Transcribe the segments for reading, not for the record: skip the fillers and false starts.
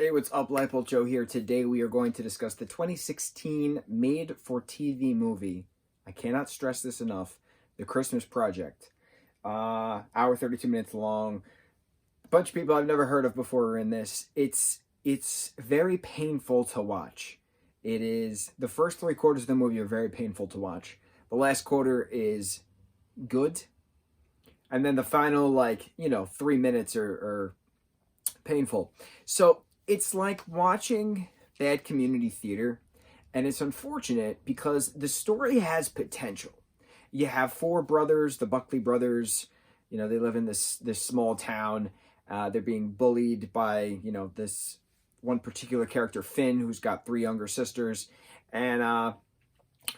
Hey, what's up? Lightboltjoe here. Today we are going to discuss the 2016 made-for-TV movie. I cannot stress this enough. The Christmas Project. Hour 32 minutes long. A bunch of people I've never heard of before are in this. It's very painful to watch. It is, the first 3 quarters of the movie are very painful to watch. The last quarter is good. And then the final, 3 minutes are painful. So it's like watching bad community theater, and it's unfortunate because the story has potential. You have 4 brothers, the Buckley brothers. They live in this small town. They're being bullied by this one particular character, Finn, who's got 3 younger sisters, and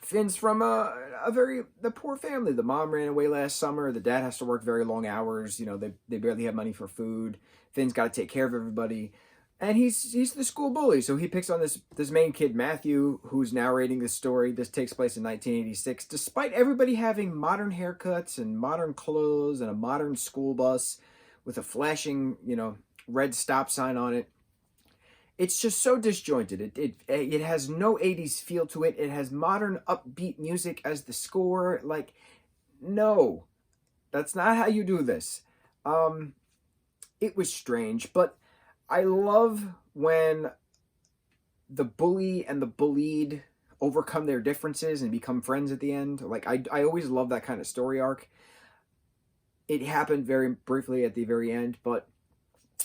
Finn's from the poor family. The mom ran away last summer. The dad has to work very long hours. They barely have money for food. Finn's got to take care of everybody. And he's the school bully. So he picks on this main kid, Matthew, who's narrating this story. This takes place in 1986. Despite everybody having modern haircuts and modern clothes and a modern school bus with a flashing, red stop sign on it, it's just so disjointed. It has no 80s feel to it. It has modern upbeat music as the score. No, that's not how you do this. It was strange, but I love when the bully and the bullied overcome their differences and become friends at the end. I always love that kind of story arc. It happened very briefly at the very end, but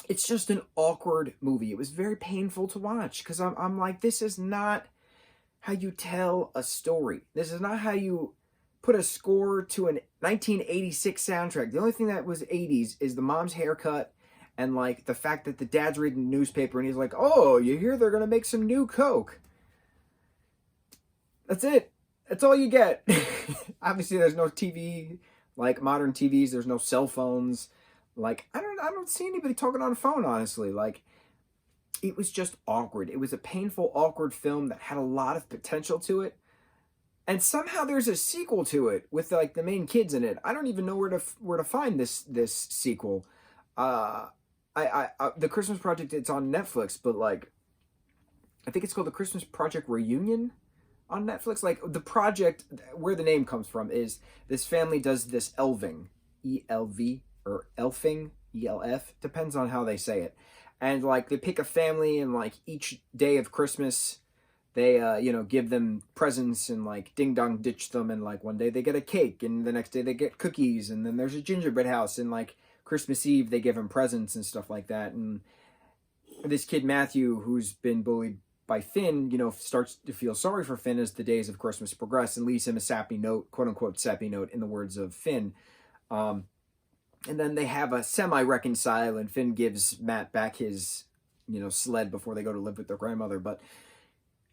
it's just an awkward movie. It was very painful to watch because I'm like, this is not how you tell a story. This is not how you put a score to a 1986 soundtrack. The only thing that was 80s is the mom's haircut and the fact that the dad's reading the newspaper and he's like, oh, you hear they're going to make some new Coke. That's it. That's all you get. Obviously, there's no TV, like modern TVs. There's no cell phones. I don't see anybody talking on a phone, honestly. It was just awkward. It was a painful, awkward film that had a lot of potential to it. And somehow there's a sequel to it with the main kids in it. I don't even know where to find this sequel. The Christmas Project, it's on Netflix, but I think it's called the Christmas Project Reunion on Netflix. The project, where the name comes from is this family does this elving, E-L-V, or elfing, E-L-F, depends on how they say it. And they pick a family and each day of Christmas, they, give them presents and ding dong ditch them. And one day they get a cake and the next day they get cookies. And then there's a gingerbread house and Christmas Eve, they give him presents and stuff like that. And this kid, Matthew, who's been bullied by Finn, starts to feel sorry for Finn as the days of Christmas progress and leaves him a sappy note, quote unquote sappy note, in the words of Finn. And then they have a semi-reconcile, and Finn gives Matt back his, sled before they go to live with their grandmother. But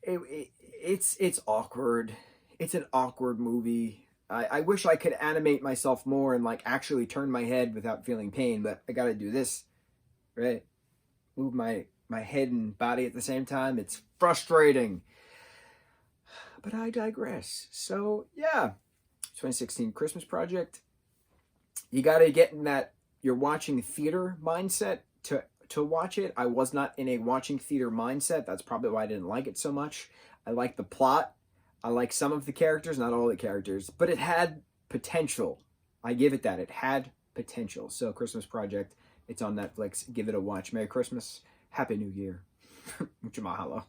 it's awkward. It's an awkward movie. I wish I could animate myself more and actually turn my head without feeling pain, but I gotta do this, right? Move my head and body at the same time. It's frustrating. But I digress. So yeah, 2016 Christmas Project. You gotta get in that you're watching theater mindset to watch it. I was not in a watching theater mindset. That's probably why I didn't like it so much. I like the plot. I like some of the characters, not all the characters, but it had potential. I give it that. It had potential. So Christmas Project, it's on Netflix. Give it a watch. Merry Christmas. Happy New Year. Mucho mahalo.